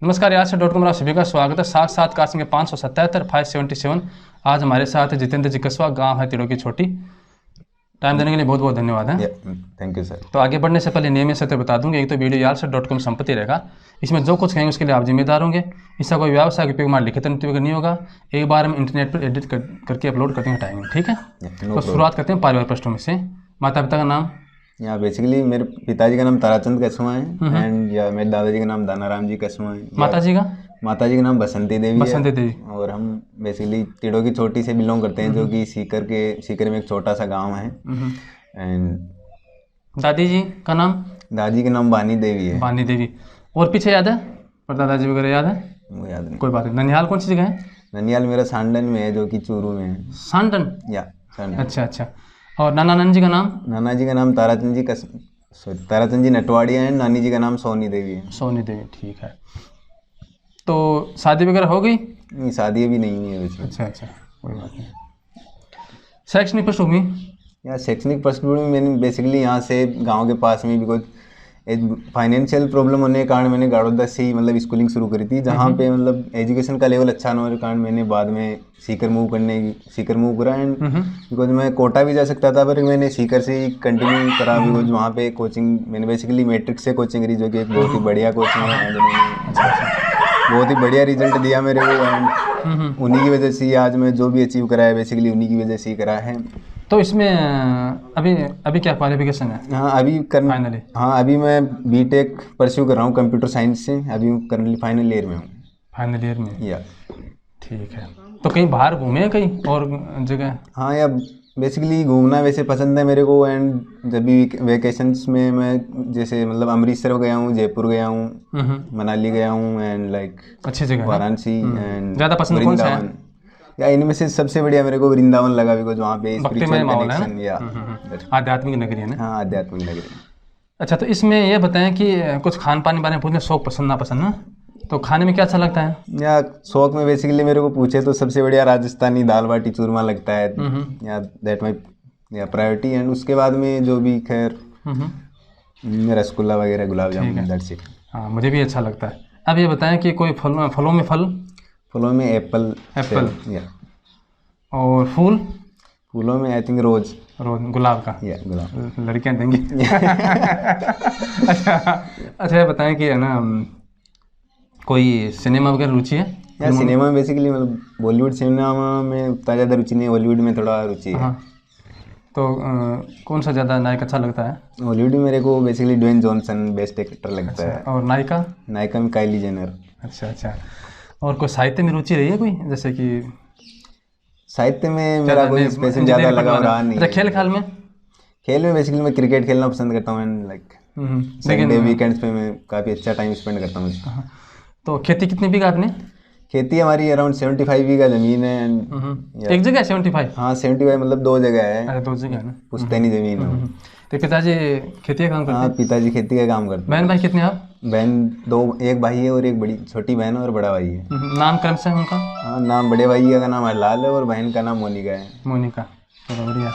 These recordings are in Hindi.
नमस्कार, यार से .com सभी का स्वागत है। साथ साथ कासिंग के 577 577। आज हमारे साथ है जितेंद्र जी कसवा, गांव है तिड़ो की छोटी। टाइम देने के लिए बहुत बहुत धन्यवाद है। Thank you sir. तो आगे बढ़ने से पहले नियम से बता दूंगा, एक तो वीडियो यार से .com संपत्ति रहेगा, इसमें जो कुछ कहेंगे उसके लिए आप जिम्मेदार होंगे। इसका कोई व्यवसाय उपयोग हमारे लिखित उपयोग नहीं होगा। एक बार हम इंटरनेट पर एडिट करके अपलोड करके हटाएंगे, ठीक है। तो शुरुआत करते हैं पारिवारिक पृष्ठभूमि से। माता पिता का नाम? यहाँ बेसिकली मेरे पिताजी का नाम ताराचंद कसवा है एंड या मेरे दादाजी का नाम दानाराम जी कसवा है। माता जी का नाम बसंती देवी है। और हम बेसिकली तिड़ो की छोटी से बिलोंग करते हैं, जो कि सीकर में एक छोटा सा गांव है। एंड दादी जी का नाम? दादी का नाम बानी देवी है। बानी देवी। और पीछे याद है पर दादाजी वगैरह याद है? वो याद नहीं। कोई बात नहीं। ननिहाल कौन सी जगह है? ननिहाल मेरा सांडन में है, जो कि चूरू में है। सांडन? या सांडन। अच्छा अच्छा। और नाना जी का नाम? नाना जी का नाम ताराचंद जी नटवाड़िया है। नानी जी का नाम सोनी देवी है। सोनी देवी, ठीक है। तो शादी वगैरह हो गई? नहीं, शादी अभी नहीं हुई है वैसे। अच्छा अच्छा, कोई बात नहीं। शैक्षणिक पृष्ठभूमि? या शैक्षणिक पृष्ठभूमि मैंने बेसिकली यहाँ से गांव के पास में, बिकॉज फाइनेंशियल प्रॉब्लम होने के कारण मैंने गाड़ोदा से ही मतलब स्कूलिंग शुरू करी थी, जहाँ पे मतलब एजुकेशन का लेवल अच्छा होने के कारण मैंने बाद में सीकर मूव करा। एंड बिकॉज मैं कोटा भी जा सकता था, पर मैंने सीकर से ही कंटिन्यू करा, बिकॉज वहाँ पे कोचिंग मैंने बेसिकली मैट्रिक से कोचिंग करी, जो कि एक बहुत ही बढ़िया कोचिंग है। एंड बहुत ही बढ़िया रिजल्ट दिया मेरे को। एंड उन्हीं की वजह से आज मैं जो भी अचीव करा है बेसिकली उन्हीं की वजह से ही करा है। तो इसमें अभी क्या क्वालिफिकेशन है? फाइनली अभी मैं बीटेक परस्यू कर रहा हूँ कंप्यूटर साइंस से। अभी करंटली फाइनल ईयर में हूँ। फाइनल ईयर में? या ठीक है। तो कहीं बाहर घूमे कहीं और जगह? हाँ, या बेसिकली घूमना वैसे पसंद है मेरे को। एंड जब भी वेकेशंस में मैं जैसे मतलब अमृतसर गया हूँ, जयपुर गया हूँ, मनाली गया हूँ, एंड लाइक अच्छी जगह वाराणसी। एंड ज़्यादा पसंद कौन सा है? या इनमें से सबसे बढ़िया मेरे को वृंदावन लगा, बिकॉज वहाँ पे स्पिरिचुअल माहौल है ना? या आध्यात्मिक नगरी है ना? हाँ, आध्यात्मिक नगरी। अच्छा, तो इसमें ये बताएं कि कुछ खान पान के बारे में पूछने, शौक पसंद ना पसंद ना, तो खाने में क्या अच्छा लगता है? या शौक में बेसिकली मेरे को पूछे तो सबसे बढ़िया राजस्थानी दाल बाटी चूरमा लगता है, या दैट माई या प्रायोरिटी। एंड उसके बाद में जो भी खैर रसगुल्ला वगैरह, गुलाब जामुन, दैट्स इट। हाँ, मुझे भी अच्छा लगता है। अब ये बताएं कि कोई फलों में एप्पल। या और फूलों में आई थिंक रोज गुलाब का। या गुलाब लड़कियां देंगी। अच्छा ये बताएं कि है ना, कोई सिनेमा वगैरह रुचि है? या सिनेमा में बेसिकली मतलब बॉलीवुड सिनेमा में उतना ज़्यादा रुचि नहीं है, हॉलीवुड में थोड़ा रुचि है। हाँ, तो कौन सा ज़्यादा नायक अच्छा लगता है? हॉलीवुड में मेरे को basically Dwayne Johnson best actor लगता है। और नायिका में काइली जेनर। अच्छा अच्छा। और कोई साहित्य में रुचि रही है कोई? जैसे कि साहित्य में मेरा कोई स्पेशल ज़्यादा लगाव रहा नहीं। अच्छा, खेल में बेसिकली मैं क्रिकेट खेलना पसंद करता हूँ। एंड लाइक संडे वीकेंड्स पे मैं काफ़ी अच्छा टाइम स्पेंड करता हूँ। तो खेती कितनी बीघा आपने? खेती हमारी अराउंड 75 बीघा जमीन है। एंड एक जगह 75? हाँ, 75 मतलब 2 जगह है। अरे 2 जगह है ना? पुश्तैनी जमीन है। तो पिताजी खेती का काम करते हैं? हाँ, पिताजी खेती का काम करते हैं। बहन भाई कितने आप? बहन 2, एक भाई है और एक बड़ी छोटी बहन और बड़ा भाई है। नाम क्रम से उनका? हाँ, नाम बड़े भाई का नाम हरलाल है और बहन का नाम मोनिका है। मोनिका, चलो बढ़िया।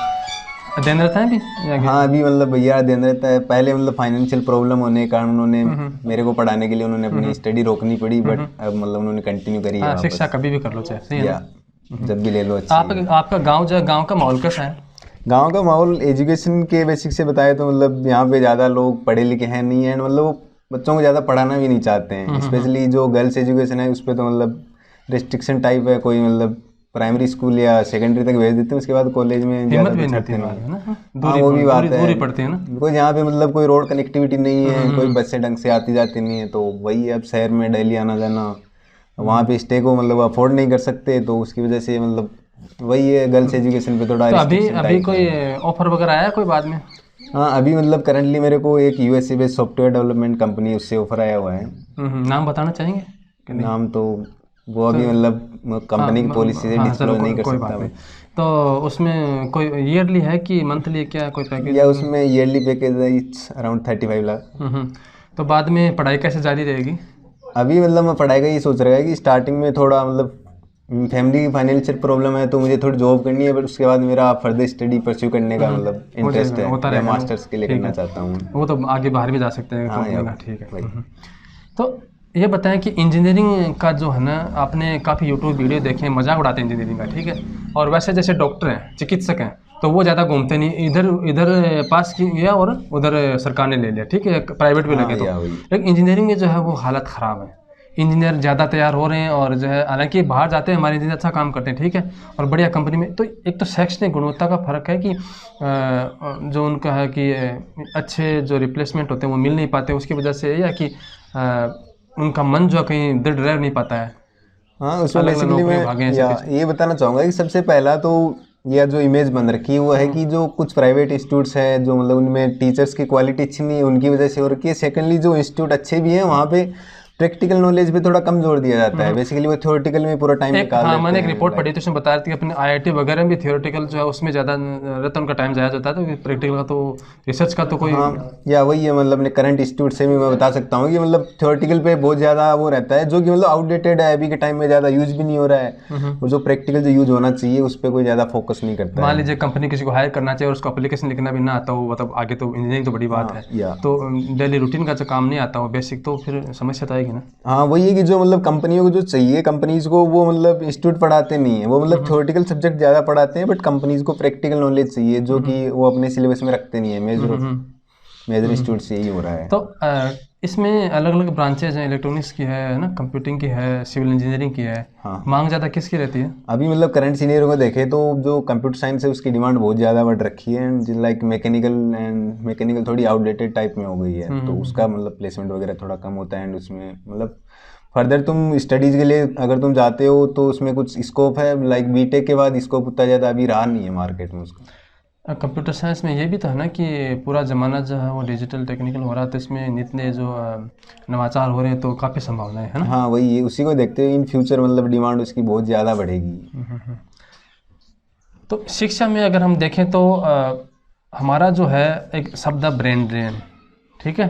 अध्ययन रहता है अभी? हाँ, अभी मतलब भैया अध्ययन रहता है। पहले मतलब फाइनेंशियल प्रॉब्लम होने के कारण उन्होंने मेरे को पढ़ाने के लिए उन्होंने अपनी स्टडी रोकनी पड़ी, बट अब मतलब उन्होंने कंटिन्यू करी है। शिक्षा कभी भी कर लो, चाहे जब भी ले लो। आपका गाँव का माहौल कैसा है? गांव का माहौल एजुकेशन के बेसिक से बताए तो मतलब यहाँ पे ज़्यादा लोग पढ़े लिखे हैं नहीं है। मतलब वो बच्चों को ज़्यादा पढ़ाना भी नहीं चाहते हैं। स्पेशली जो गर्ल्स एजुकेशन है उस पर तो मतलब रिस्ट्रिक्शन टाइप है। कोई मतलब प्राइमरी स्कूल या सेकेंडरी तक भेज देते हैं, उसके बाद कॉलेज में ज़्यादा छूटते नहीं है ना। वो भी बात है, दूरी पड़ती है ना। बिकॉज यहाँ पे मतलब कोई रोड कनेक्टिविटी नहीं है, कोई बसें ढंग से आती जाती नहीं है। तो वही अब शहर में डेली आना जाना, वहाँ पे स्टे को मतलब अफोर्ड नहीं कर सकते, तो उसकी वजह से मतलब वही है गर्ल्स एजुकेशन पे थोड़ा। तो अभी कोई ऑफर वगैरह आया कोई बाद में? हाँ, अभी मतलब करंटली मेरे को एक USA based software development company, उससे ऑफर आया हुआ है। नाम बताना चाहेंगे? नाम तो वो अभी मतलब कंपनी की पॉलिसी से डिस्क्लोज नहीं कर सकता मैं। तो उसमें कोई ईयरली है कि मंथली, क्या कोई पैकेज? या उसमें ईयरली पैकेज है अराउंड 35 लाख। तो बाद में पढ़ाई कैसे जारी रहेगी? अभी मतलब मैं पढ़ाई का ये सोच रहा है कि स्टार्टिंग में थोड़ा मतलब फैमिली की फाइनेंशियल प्रॉब्लम है, तो मुझे थोड़ी जॉब करनी है, बट उसके बाद मेरा फर्दर स्टडी परस्यू करने का मतलब इंटरेस्ट है। मैं मास्टर्स के लिए करना चाहता हूँ। वो तो आगे बाहर भी जा सकते हैं। हाँ, ठीक है। तो ये बताएं कि इंजीनियरिंग का जो है ना, आपने काफ़ी यूट्यूब वीडियो देखे हैं, मजाक उड़ाते हैं इंजीनियरिंग का, ठीक है। और वैसे जैसे डॉक्टर हैं, चिकित्सक हैं, तो वो ज़्यादा घूमते नहीं, इधर इधर पास किया और उधर सरकार ने ले लिया, ठीक है, प्राइवेट भी हाँ लगे तो। या वही। लेकिन इंजीनियरिंग में जो है वो हालत ख़राब है। इंजीनियर ज़्यादा तैयार हो रहे हैं और जो है, हालांकि बाहर जाते हैं हमारे इंजीनियर अच्छा काम करते हैं, ठीक है, और बढ़िया कंपनी में। तो एक तो शैक्षणिक गुणवत्ता का फ़र्क है कि जो उनका है कि अच्छे जो रिप्लेसमेंट होते हैं वो मिल नहीं पाते, उसकी वजह से, या कि उनका मन जो है कहीं दृढ़ रह नहीं पाता है, हाँ, उसमें अलग अलग बेसिकली नौकरी मैं भागे हैं या सब कुछ। ये बताना चाहूँगा कि सबसे पहला तो यह जो इमेज बन रखी है वो है कि जो कुछ प्राइवेट इंस्टीट्यूट्स हैं जो मतलब उनमें टीचर्स की क्वालिटी अच्छी नहीं है, उनकी वजह से हो रखी है। सेकेंडली जो इंस्टीट्यूट अच्छे भी हैं वहाँ पे प्रैक्टिकल नॉलेज पे थोड़ा कम जोर दिया जाता है, बेसिकली वो थ्योरेटिकल में पूरा टाइम एक, निकाल हाँ, देते मैंने एक हैं रिपोर्ट पढ़ी थी, उसमें बता रही थी कि अपने आईआईटी वगैरह में भी थियोरेटिकल जो है उसमें ज़्यादा रहता है, उनका टाइम ज़्यादा होता है, तो प्रैक्टिकल का तो, रिसर्च का तो कोई। हाँ या वही है, मतलब अपने करंट इंस्टीट्यूट से भी मैं बता सकता हूँ कि मतलब थ्योरेटिकल पे बहुत ज़्यादा वो रहता है जो कि मतलब आउटडेटेड है, अभी के टाइम में ज़्यादा यूज भी नहीं हो रहा है, और जो प्रैक्टिकल जो यूज होना चाहिए उस पर कोई ज़्यादा फोकस नहीं करता मान है। लीजिए कंपनी किसी को हायर करना चाहिए और उसको एप्लीकेशन लिखना भी ना आता हो, मतलब आगे तो इंजीनियरिंग तो बड़ी बात है, या तो डेली रूटीन का जो काम नहीं आता हो बेसिक, तो फिर समस्या तो आएगी ना। हाँ वही है कि जो मतलब कंपनियों को जो चाहिए, कंपनीज को वो मतलब इंस्टीट्यूट पढ़ाते नहीं है, वो मतलब थ्योरेटिकल सब्जेक्ट ज़्यादा पढ़ाते हैं, बट कंपनीज को प्रैक्टिकल नॉलेज चाहिए जो कि वो अपने सिलेबस में रखते नहीं है। मेजर इंस्टीट्यूट से यही हो रहा है। तो इसमें अलग अलग ब्रांचेज हैं, इलेक्ट्रॉनिक्स की है ना, कंप्यूटिंग की है, सिविल इंजीनियरिंग की है। हाँ मांग ज़्यादा किसकी रहती है? अभी मतलब करंट सीनियरों को देखें तो जो कंप्यूटर साइंस है उसकी डिमांड बहुत ज़्यादा बढ़ रखी है, एंड लाइक मैकेनिकल थोड़ी आउटडेटेड टाइप में हो गई है, तो उसका मतलब प्लेसमेंट वगैरह थोड़ा कम होता है, एंड उसमें मतलब फर्दर तुम स्टडीज़ के लिए अगर तुम जाते हो तो उसमें कुछ स्कोप है, लाइक बीटेक के बाद स्कोप उतना ज़्यादा अभी रहा नहीं है मार्केट में उसका। कंप्यूटर साइंस में ये भी तो है ना कि पूरा ज़माना जो है वो डिजिटल टेक्निकल हो रहा है, तो इसमें नित नए जो नवाचार हो रहे हैं, तो काफ़ी संभावनाएं है ना। हाँ वही है, उसी को देखते हुए इन फ्यूचर मतलब डिमांड उसकी बहुत ज़्यादा बढ़ेगी। तो शिक्षा में अगर हम देखें तो हमारा जो है एक शब्द है ब्रेन ड्रेन, ठीक है।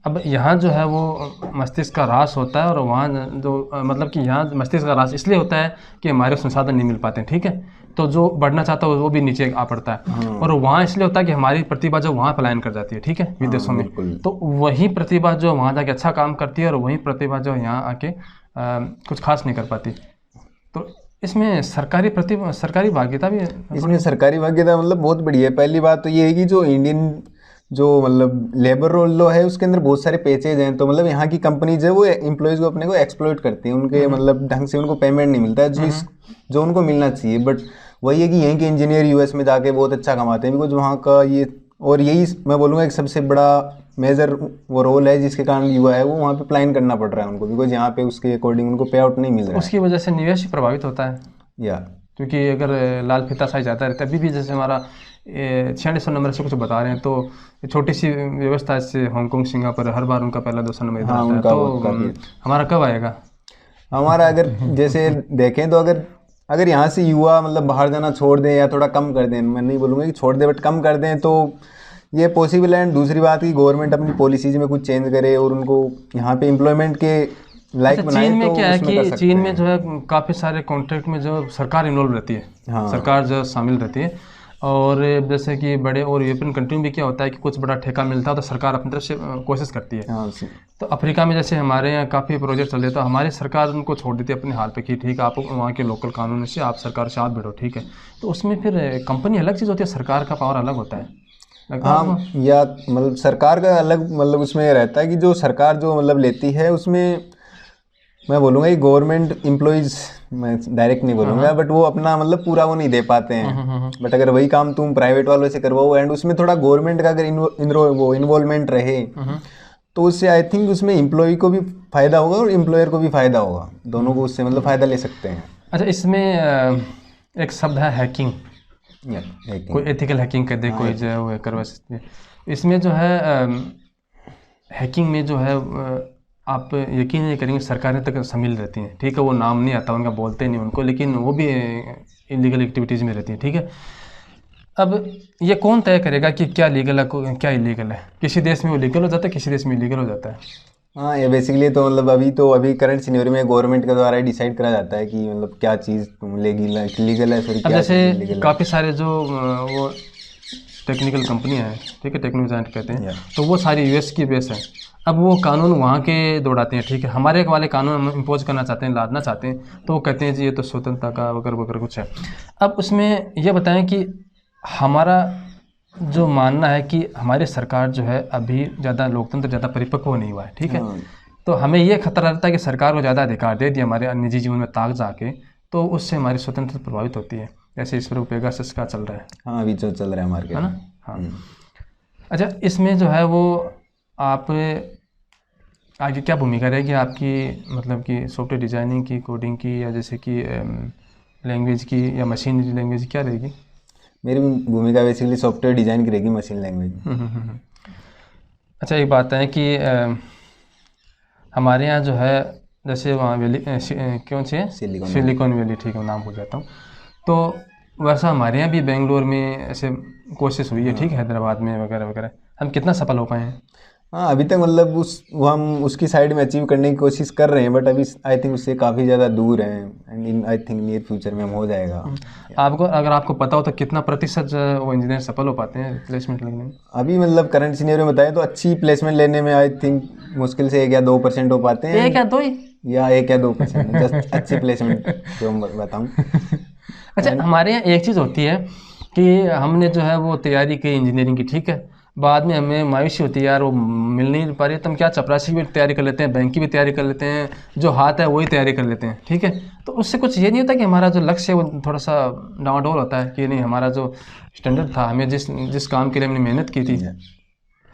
अब यहाँ जो है वो मस्तिष्क का ह्रास होता है, और वहाँ जो मतलब कि यहाँ मस्तिष्क का ह्रास इसलिए होता है कि हमारे संसाधन नहीं मिल पाते हैं, ठीक है, तो जो बढ़ना चाहता है वो भी नीचे आ पड़ता है। और वहाँ इसलिए होता है कि हमारी प्रतिभा जो वहाँ पलायन कर जाती है, ठीक है, विदेशों में। बिल्कुल। तो वही प्रतिभा जो वहाँ जाके अच्छा काम करती है, और वही प्रतिभा जो यहाँ आके कुछ खास नहीं कर पाती। तो इसमें सरकारी भागीदारी भी है। इसमें सरकारी भागीदारी मतलब बहुत बढ़िया है। पहली बात तो ये है कि जो इंडियन जो मतलब लेबर रोल लॉ है उसके अंदर बहुत सारे पैचेज हैं, तो मतलब यहाँ की कंपनीज है वो एम्प्लॉयज़ को अपने को एक्सप्लॉइट करती हैं, उनके मतलब ढंग से उनको पेमेंट नहीं मिलता है जो उनको मिलना चाहिए। बट वही है कि यहीं के इंजीनियर यूएस में जाके बहुत अच्छा कमाते हैं, बिकॉज वहाँ का ये, और यही मैं बोलूँगा एक सबसे बड़ा मेजर वो रोल है जिसके कारण युवा है वो वहाँ पे प्लान करना पड़ रहा है उनको, बिकॉज यहाँ पे उसके अकॉर्डिंग उनको पे आउट नहीं मिल रहा है। उसकी वजह से निवेश भी प्रभावित होता है, या क्योंकि अगर लाल फीता साइज आता रहता है, अभी भी जैसे हमारा 9600 नंबर से कुछ बता रहे हैं, तो छोटी सी व्यवस्था से हांगकांग सिंगापुर हर बार उनका पहला 200 नंबर इधर हाँ आता है, उनका तो बहुत काफ़ी हमारा कब आएगा? हमारा अगर जैसे देखें तो अगर यहाँ से युवा मतलब बाहर जाना छोड़ दें या थोड़ा कम कर दें, मैं नहीं बोलूँगा कि छोड़ दें बट कम कर दें, तो ये पॉसिबल है। एंड दूसरी बात की गवर्नमेंट अपनी पॉलिसीज में कुछ चेंज करे और उनको यहाँ पे एम्प्लॉयमेंट के लाइक बनाए, चीन में तो क्या है उसमें कर कि सकते चीन में हैं। जो है काफ़ी सारे कॉन्ट्रैक्ट में जो सरकार इन्वॉल्व रहती है, हाँ सरकार जो शामिल रहती है। और जैसे कि बड़े और यूरोपियन कंट्री में भी क्या होता है कि कुछ बड़ा ठेका मिलता है तो सरकार अपनी तरफ से कोशिश करती है। हाँ तो अफ्रीका में जैसे हमारे यहाँ काफ़ी प्रोजेक्ट चल रहे, तो हमारी सरकार उनको छोड़ देती है अपने हाल पे कि ठीक है, आप वहाँ के लोकल कानून से आप सरकार से हाथ भिड़ो, ठीक है। तो उसमें फिर कंपनी अलग चीज़ होती है, सरकार का पावर अलग होता है, लगता है आपको? हाँ या मतलब सरकार का अलग मतलब उसमें ये रहता है कि जो सरकार जो मतलब लेती है उसमें मैं बोलूँगा कि गवर्नमेंट एम्प्लॉइज, मैं डायरेक्ट नहीं बोलूँगा बट वो अपना मतलब पूरा वो नहीं दे पाते हैं। बट अगर वही काम तुम प्राइवेट वालों से करवाओ एंड उसमें थोड़ा गवर्नमेंट का अगर वो इन्वॉल्वमेंट रहे तो उससे आई थिंक उसमें एम्प्लॉय को भी फ़ायदा होगा और एम्प्लॉयर को भी फ़ायदा होगा, दोनों को उससे मतलब फ़ायदा ले सकते हैं। अच्छा, इसमें एक शब्द है हैकिंग, कोई एथिकल हैकिंग कर दे, कोई जो है वो करवा सकते हैं। इसमें जो है हैकिंग में जो है आप यकीन नहीं करेंगे, सरकारें तक शामिल रहती हैं, ठीक है, वो नाम नहीं आता उनका, बोलते नहीं उनको, लेकिन वो भी इलीगल एक्टिविटीज़ में रहती हैं, ठीक है। अब ये कौन तय करेगा कि क्या लीगल है क्या इलीगल है? किसी देश में वो लीगल हो जाता है, किसी देश में इलीगल हो जाता है। हाँ ये बेसिकली तो मतलब अभी करंट सिनेरियो में गवर्नमेंट के द्वारा ही डिसाइड करा जाता है कि मतलब क्या चीज़ लीगल है, सॉरी अब क्या जैसे लीगल है। काफ़ी सारे जो वो टेक्निकल कंपनियां हैं, ठीक है, टेक्नो जायंट कहते हैं, तो वो सारी यूएस की बेस है। अब वो कानून वहाँ के दौड़ाते हैं, ठीक है, हमारे वाले कानून हम इम्पोज करना चाहते हैं, लादना चाहते हैं, तो वो कहते हैं जी ये तो स्वतंत्रता का वगैरह वगैरह कुछ है। अब उसमें ये बताएं कि हमारा जो मानना है कि हमारी सरकार जो है अभी ज़्यादा लोकतंत्र ज़्यादा परिपक्व नहीं हुआ है, ठीक है, तो हमें ये खतरा रहता है कि सरकार को ज़्यादा अधिकार दे दिया हमारे निजी जीवन में ताक जाके, तो उससे हमारी स्वतंत्रता प्रभावित होती है, जैसे इस पर पेगासस का चल रहा है। हाँ, अभी जो चल रहा है मार्केट, है ना। हाँ। अच्छा, इसमें जो है वो आप आगे क्या भूमिका रहेगी आपकी, मतलब कि सॉफ्टवेयर डिजाइनिंग की, कोडिंग की, या जैसे कि लैंग्वेज की, या मशीन लैंग्वेज, क्या रहेगी? मेरी भूमिका बेसिकली सॉफ्टवेयर डिजाइन की रहेगी, मशीन लैंग्वेज। अच्छा, एक बात है कि हमारे यहाँ जो है जैसे वहाँ वैली कौन सी है, सिलिकॉन वैली, ठीक है, नाम भूल जाता हूँ, तो वैसा हमारे यहाँ भी बेंगलोर में ऐसे कोशिश हुई है, ठीक है, हैदराबाद में वगैरह वगैरह, हम कितना सफल हो पाए हैं? हाँ, अभी तक मतलब हम उसकी साइड में अचीव करने की कोशिश कर रहे हैं, बट अभी आई थिंक उससे काफ़ी ज़्यादा दूर हैं, and in I think near future में हम हो जाएगा। आपको अगर आपको पता हो तो कितना प्रतिशत जो है वो इंजीनियर सफल हो पाते हैं प्लेसमेंट लेने में? अभी मतलब करंट सीनियर में बताएं तो अच्छी प्लेसमेंट लेने में आई थिंक मुश्किल से 1 या 2% हो पाते हैं। 1 या 2 ही? या 1 या 2% जस्ट अच्छी प्लेसमेंट जो हम बताऊँ। अच्छा, हमारे यहाँ एक चीज़ होती है कि हमने जो है वो तैयारी की इंजीनियरिंग की, ठीक है, बाद में हमें मायूसी होती है यार वो मिल नहीं पा रही, तो हम क्या चपरासी भी तैयारी कर लेते हैं, बैंक की भी तैयारी कर लेते हैं, जो हाथ है वही तैयारी कर लेते हैं, ठीक है, तो उससे कुछ ये नहीं होता कि हमारा जो लक्ष्य है वो थोड़ा सा डावाडोल होता है कि नहीं, हमारा जो स्टैंडर्ड था, हमें जिस काम के लिए हमने मेहनत की थी,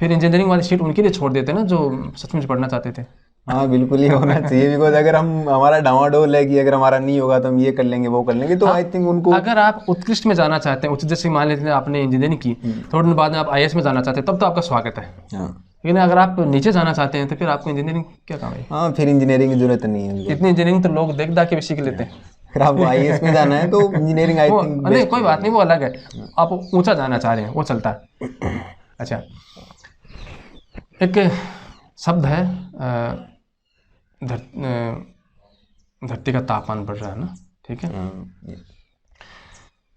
फिर इंजीनियरिंग वाली सीट उनके लिए छोड़ देते हैं ना जो सचमुच पढ़ना चाहते थे। हाँ, बिल्कुल ही होना चाहिए, बिकॉज अगर हमारा डावाडोल है कि अगर हमारा नहीं होगा तो हम ये कर लेंगे वो कर लेंगे, तो आई थिंक उनको, अगर आप उत्कृष्ट में जाना चाहते हैं, उच्च, जैसे मान लेते हैं आपने इंजीनियरिंग की, थोड़े दिन बाद में आप IAS में जाना चाहते हैं, तब तो आपका स्वागत है। लेकिन अगर आप नीचे जाना चाहते हैं तो फिर आपको इंजीनियरिंग क्या काम है? हाँ, फिर इंजीनियरिंग की जरूरत नहीं है। इतनी इंजीनियरिंग तो लोग देख दाख के भी सीख लेते हैं। अगर आपको IAS में जाना है तो इंजीनियरिंग आई थिंक नहीं, कोई बात नहीं, वो अलग है, आप ऊंचा जाना चाह रहे हैं वो चलता है। अच्छा, एक शब्द है धरती का तापमान बढ़ रहा है ना, ठीक है,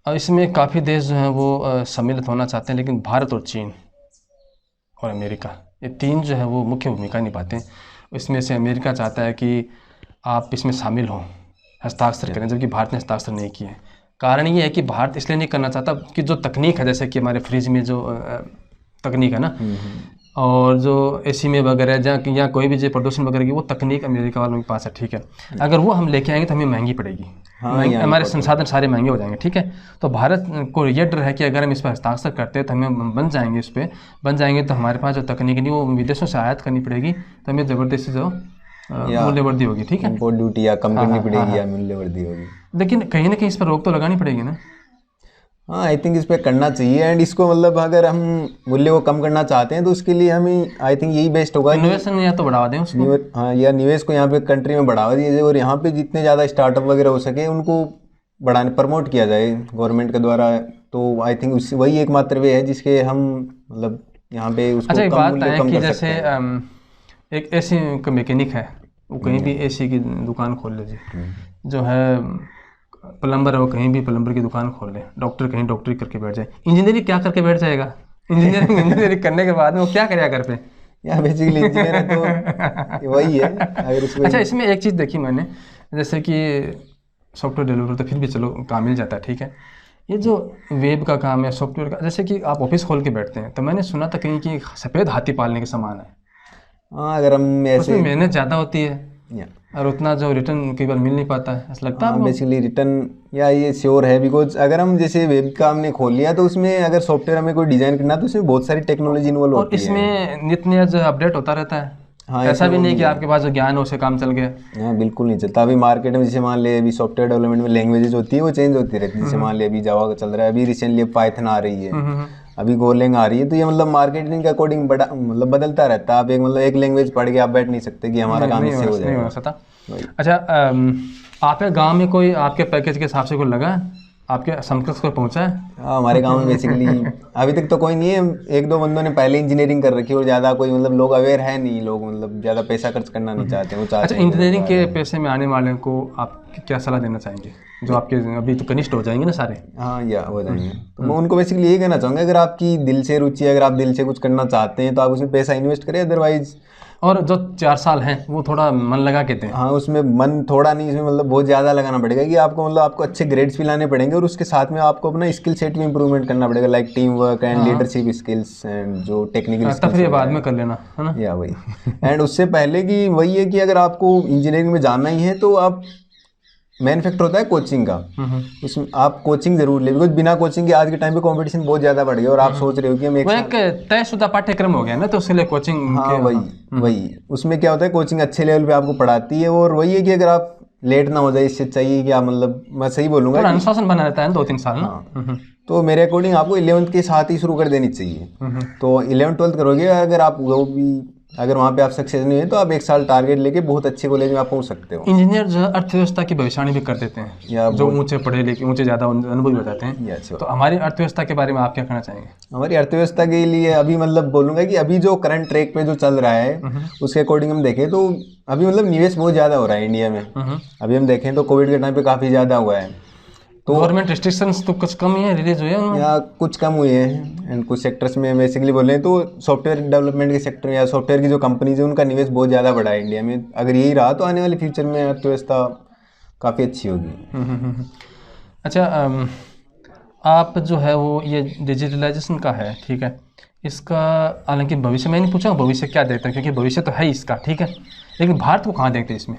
और इसमें काफ़ी देश जो हैं वो सम्मिलित होना चाहते हैं, लेकिन भारत और चीन और अमेरिका, ये 3 जो है वो मुख्य भूमिका निभाते हैं। इसमें से अमेरिका चाहता है कि आप इसमें शामिल हों, हस्ताक्षर करें, जबकि भारत ने हस्ताक्षर नहीं किए हैं। कारण ये है कि भारत इसलिए नहीं करना चाहता कि जो तकनीक है, जैसे कि हमारे फ्रिज में जो तकनीक है ना, और जो AC में वगैरह जहाँ या कोई भी जो प्रदूषण वगैरह की, वो तकनीक अमेरिका वालों के पास है, ठीक है, अगर वो हम लेके आएंगे तो हमें महंगी पड़ेगी, हमारे संसाधन सारे महंगे हो जाएंगे, ठीक है, तो भारत को ये डर है कि अगर हम इस पर हस्ताक्षर करते हैं तो हमें बन जाएंगे, इस पर बन जाएंगे तो हमारे पास जो तकनीक नहीं वो विदेशों से आयात करनी पड़ेगी, तो हमें ज़बरदस्ती जो मूल्यवर्दी होगी, ठीक है, इम्पोर्ट ड्यूटी या कम करनी पड़ेगी या मूल्यवर्दी होगी, लेकिन कहीं ना कहीं इस पर रोक तो लगानी पड़ेगी ना। हाँ, आई थिंक इस पर करना चाहिए, एंड इसको मतलब अगर हम मूल्य को कम करना चाहते हैं तो उसके लिए हमें आई थिंक यही बेस्ट होगा, इनोवेशन या तो बढ़ावा दें उसको, हाँ, या निवेश को यहाँ पे कंट्री में बढ़ावा दिया जाए, और यहाँ पे जितने ज़्यादा स्टार्टअप वगैरह हो सके उनको बढ़ाने, प्रमोट किया जाए गवर्नमेंट के द्वारा, तो आई थिंक वही एकमात्र वे है जिसके हम मतलब यहाँ पे उसको अच्छा, एक बात मूल्य है कम कि कर जैसे सकते हैं। एक AC का मैकेनिक है, वो कहीं भी AC की दुकान खोल लीजिए, जो है प्लम्बर है वो कहीं भी प्लम्बर की दुकान खोल ले, डॉक्टर कहीं डॉक्टरी करके बैठ जाए, इंजीनियरिंग क्या करके बैठ जाएगा? इंजीनियरिंग करने के बाद में वो क्या करेगा घर पे? या बेसिकली इंजीनियर है तो वही है अगर उसको। अच्छा, इसमें एक चीज़ देखी मैंने, जैसे कि सॉफ्टवेयर डेवलपर तो फिर भी चलो काम मिल जाता है, ठीक है, ये जो वेब का काम है, सॉफ्टवेयर का, जैसे कि आप ऑफिस खोल के बैठते हैं, तो मैंने सुना था कहीं कि सफ़ेद हाथी पालने के समान है। हाँ, अगर हम ऐसे, उसमें मेहनत ज़्यादा होती है और उतना जो रिटर्न कई बार मिल नहीं पाता है, ऐसा लगता है आपको? बेसिकली रिटर्न या ये श्योर है, बिकॉज अगर हम जैसे वेब का हमने खोल लिया तो उसमें अगर सॉफ्टवेयर हमें कोई डिजाइन करना तो उसमें बहुत सारी टेक्नोलॉजी इन्वॉल्व होती है, और इसमें नित्य नया जो अपडेट होता रहता है। हाँ, ऐसा भी नहीं कि आपके पास जो ज्ञान है उसे काम चल गया। हाँ, बिल्कुल नहीं चलता। अभी मार्केट में जैसे मान ले अभी सॉफ्टवेयर डेवलपमेंट में लैंग्वेजेस होती है वो चेंज होती रहती है, जैसे मान ले अभी जावा का चल रहा है, अभी रिसेंटली पाइथन आ रही है, अभी गोलैंग आ रही है, तो ये मतलब मार्केटिंग के अकॉर्डिंग बड़ा मतलब बदलता रहता है। आप एक लैंग्वेज पढ़ के आप बैठ नहीं सकते कि हमारा काम इससे हो जाएगा। अच्छा, आपके गाँव में कोई आपके पैकेज के हिसाब से कोई लगा, आपके समकक्ष को पहुंचा है? हाँ, हमारे गांव में बेसिकली अभी तक तो कोई नहीं है, 1-2 बंदों ने पहले इंजीनियरिंग कर रखी है और ज़्यादा कोई मतलब लोग अवेयर है नहीं, लोग मतलब ज़्यादा पैसा खर्च करना नहीं चाहते, वो चाहते हैं। अच्छा, इंजीनियरिंग के पैसे में आने वाले को आप क्या सलाह देना चाहेंगे? जो आपके अभी तो कनिष्ठ हो जाएंगे ना सारे। हाँ या हो जाएंगे। तो मैं उनको बेसिकली यही कहना चाहूँगा, अगर आपकी दिल से रुचि है, अगर आप दिल से कुछ करना चाहते हैं तो आप उसमें पैसा इन्वेस्ट करें, अदरवाइज और जो 4 साल हैं वो थोड़ा मन लगा के दें। हाँ उसमें मन थोड़ा नहीं, इसमें मतलब बहुत ज़्यादा लगाना पड़ेगा कि आपको मतलब आपको अच्छे ग्रेड्स भी लाने पड़ेंगे और उसके साथ में आपको अपना स्किल सेट भी इंप्रूवमेंट करना पड़ेगा, like team work and leadership skills and जो टेक्निकल तफरीह बाद में कर लेना है ना। या वही एंड उससे पहले कि वही है कि अगर आपको इंजीनियरिंग में जाना ही है तो आप मेन फैक्टर होता है कोचिंग का, उसमें आप कोचिंग जरूर ले, बिकॉज बिना कोचिंग के आज के टाइम पे कंपटीशन बहुत ज़्यादा बढ़ गया और आप सोच रहे हो कि हम वो एक तयशुदा पाठ्यक्रम हो गया ना, तो उसके लिए कोचिंग। हाँ वही उसमें क्या होता है, कोचिंग अच्छे लेवल पे आपको पढ़ाती है और वही है कि अगर आप लेट ना हो जाए, इससे चाहिए कि आप मतलब मैं सही बोलूँगा अनुशासन बना रहता है 2-3 साल ना। तो मेरे अकॉर्डिंग आपको 11th के साथ ही शुरू कर देनी चाहिए। तो 11th-12th करोगे, अगर आप वो भी अगर वहाँ पे आप सक्सेस नहीं है तो आप 1 साल टारगेट लेके बहुत अच्छे कॉलेज में आप पहुँच सकते हो। इंजीनियर जो है अर्थव्यवस्था की भविष्यवाणी भी कर देते हैं, या जो ऊंचे पढ़े लिखे, ऊंचे ज़्यादा अनुभवी हो जाते हैं। तो हमारी अर्थव्यवस्था के बारे में आप क्या कहना चाहेंगे? हमारी अर्थव्यवस्था के लिए अभी मतलब बोलूँगा कि अभी जो करंट ट्रैक पे जो चल रहा है उसके अकॉर्डिंग हम देखें तो अभी मतलब निवेश बहुत ज़्यादा हो रहा है इंडिया में। अभी हम देखें तो कोविड के टाइम पे काफ़ी ज़्यादा हुआ है, तो गवर्नमेंट रेस्ट्रिक्शंस तो कुछ कम ही है, रिलीज हुए हैं या कुछ कम हुए हैं एंड कुछ सेक्टर्स में बेसिकली बोल रहे हैं तो सॉफ्टवेयर डेवलपमेंट के सेक्टर या सॉफ्टवेयर की जो कंपनीज है उनका निवेश बहुत ज़्यादा बढ़ा है इंडिया में। अगर यही रहा तो आने वाले फ्यूचर में अर्थव्यवस्था काफ़ी अच्छी होगी। अच्छा, आप जो है वो ये डिजिटलाइजेशन का है, ठीक है, इसका हालांकि भविष्य मैं नहीं पूछा भविष्य क्या देखता है, क्योंकि भविष्य तो है इसका, ठीक है, लेकिन भारत को कहाँ देखते हैं इसमें?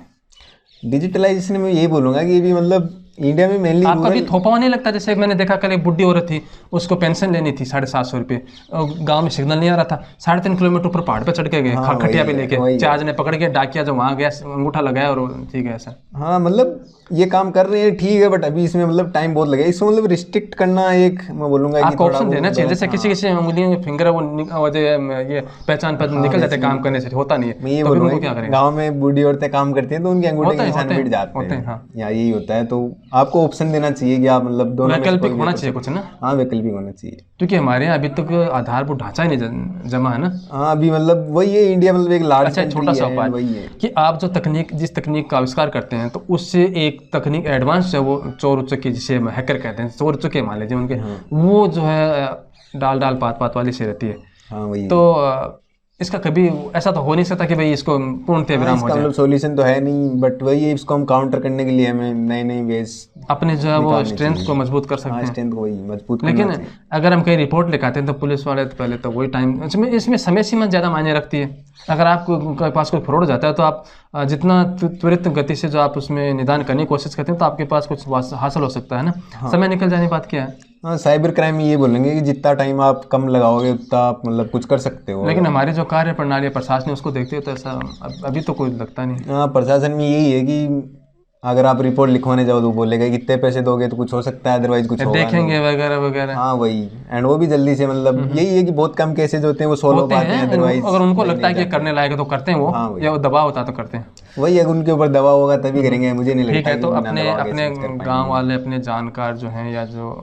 डिजिटलाइजेशन में यही बोलूँगा कि अभी मतलब इंडिया में मेनली आपका भी थोपा नहीं लगता? जैसे मैंने देखा कल एक बुढ़ी औरत थी, उसको पेंशन लेनी थी 750 रुपये, गांव में सिग्नल नहीं आ रहा था, 3.5 किलोमीटर ऊपर पहाड़ पे चढ़ के गए, खटिया पे लेके, चार्ज ने पकड़ के डाकिया जो वहाँ गया, अंगूठा लगाया और ठीक है ऐसा। हाँ मतलब ये काम कर रहे हैं ठीक है, बट अभी इसमें मतलब टाइम बहुत लगेगा, इसको मतलब रिस्ट्रिक्ट करना एक मैं बोलूँगा आपको ऑप्शन देना चाहिए। जैसे किसी उंगलियों फिंगर वो ये पहचान पत्र निकल जाते हैं काम करने से, होता नहीं है, ये बोलूँगा क्या करें, गाँव में बूढ़ी औरतें काम करती हैं तो उनके अंगूठे के निशान मिट जाते हैं, या यही होता है। तो आपको ऑप्शन देना चाहिए कि आप मतलब दोनों वैकल्पिक होना चाहिए कुछ ना। हाँ वैकल्पिक होना चाहिए, क्योंकि हमारे यहाँ अभी तक आधारभूत ढांचा ही नहीं जमा है ना। हाँ अभी मतलब वही है, इंडिया मतलब एक लार्ज छोटा सा उपाय वही है कि आप जो जिस तकनीक का आविष्कार करते हैं तो उससे एक तकनीक एडवांस है, वो चोर उचक्के जिसे हैकर कहते हैं, चोर उचक्के मान लीजिए उनके, वो जो है डाल पात वाली से रहती है। हाँ वही तो इसका कभी ऐसा तो हो नहीं सकता कि भाई इसको पूर्णतः विराम हो जाए। मतलब सॉल्यूशन तो है नहीं, बट वही है, इसको हम काउंटर करने के लिए हमें नए वेज अपने जो है वो स्ट्रेंथ को मजबूत कर सकते हैं। स्ट्रेंथ को वही मजबूत लेकिन अगर हम कहीं रिपोर्ट लिखाते हैं तो पुलिस वाले तो पहले तो वही टाइम, इसमें समय सीमा ज़्यादा मायने रखती है। अगर आपके पास कोई फ्रॉड हो जाता है तो आप जितना त्वरित गति से जो आप उसमें निदान करने की कोशिश करते हैं तो आपके पास कुछ हासिल हो सकता है ना। समय निकल जाने बात क्या है। हाँ साइबर क्राइम में ये बोलेंगे कि जितना टाइम आप कम लगाओगे उतना आप मतलब कुछ कर सकते हो। लेकिन हमारी जो कार्य प्रणाली प्रशासन है उसको देखते हो तो ऐसा अभी तो कोई लगता नहीं। हाँ प्रशासन में यही है कि अगर आप रिपोर्ट लिखवाने जाओ तो बोलेगा कितने पैसे दोगे तो कुछ हो सकता है, अदरवाइज कुछ देखेंगे वगैरह वगैरह। हाँ वही, एंड वो भी जल्दी से मतलब यही है कि बहुत कम केसेज होते हैं वो सोल्व हो पाते हैं, अदरवाइज अगर उनको लगता है कि करने लायक है तो करते हैं वो, या वो दबाव होता है तो करते हैं। वही अगर उनके ऊपर दबाव होगा तभी करेंगे, मुझे नहीं लगता। ठीक है, तो अपने गाँव वाले, अपने जानकार जो हैं या जो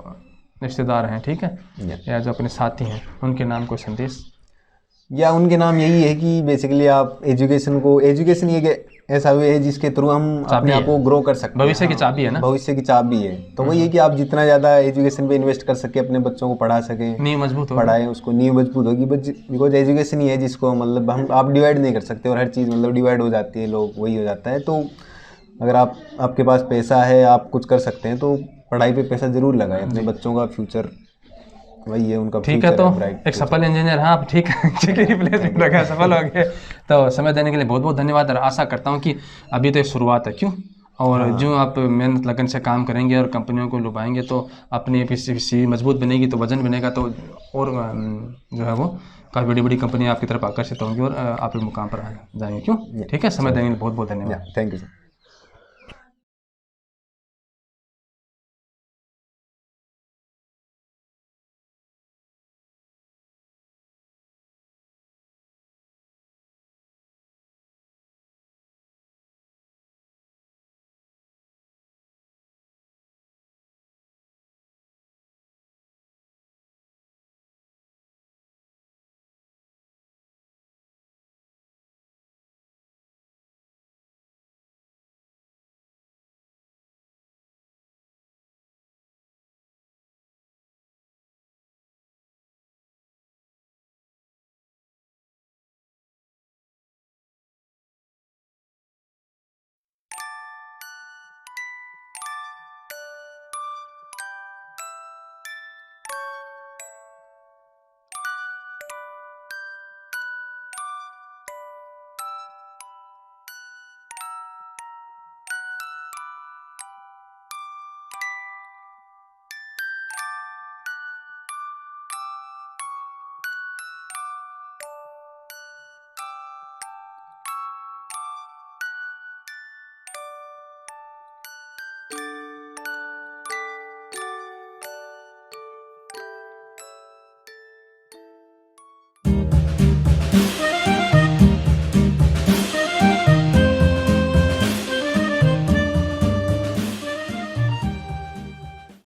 रिश्तेदार हैं, ठीक है, या जो अपने साथी हैं, उनके नाम कोई संदेश? या उनके नाम यही है कि बेसिकली आप एजुकेशन ये ऐसा वे है जिसके थ्रू हम अपने आप को ग्रो कर सकते हैं। भविष्य की चाबी है ना, भविष्य की चाबी है। तो वही है कि आप जितना ज़्यादा एजुकेशन पे इन्वेस्ट कर सके, अपने बच्चों को पढ़ा सके, नींव मजबूत पढ़ाएं उसको, नींव मजबूत होगी। बिकॉज एजुकेशन ही है जिसको मतलब आप डिवाइड नहीं कर सकते, और हर चीज़ मतलब डिवाइड हो जाती है, लोग वही हो जाता है। तो अगर आपके पास पैसा है, आप कुछ कर सकते हैं, तो पढ़ाई पे पैसा जरूर लगाएं, अपने बच्चों का फ्यूचर वही है उनका। ठीक है, तो एक सफल इंजीनियर, हाँ आप ठीक है, रिप्लेसमेंट लगा, सफल हो गए। तो समय देने के लिए बहुत बहुत धन्यवाद। और आशा करता हूँ कि अभी तो शुरुआत है, क्यों, और जो आप मेहनत लगन से काम करेंगे और कंपनियों को लुभाएंगे तो अपनी पीसी मजबूत बनेगी, तो वजन बनेगा, तो और जो है वो काफ़ी बड़ी बड़ी कंपनियाँ आपकी तरफ आकर्षित होंगी और आप एक मुकाम पर जाएंगे, क्यों। ठीक है, समय देने के लिए बहुत बहुत धन्यवाद। Thank you sir.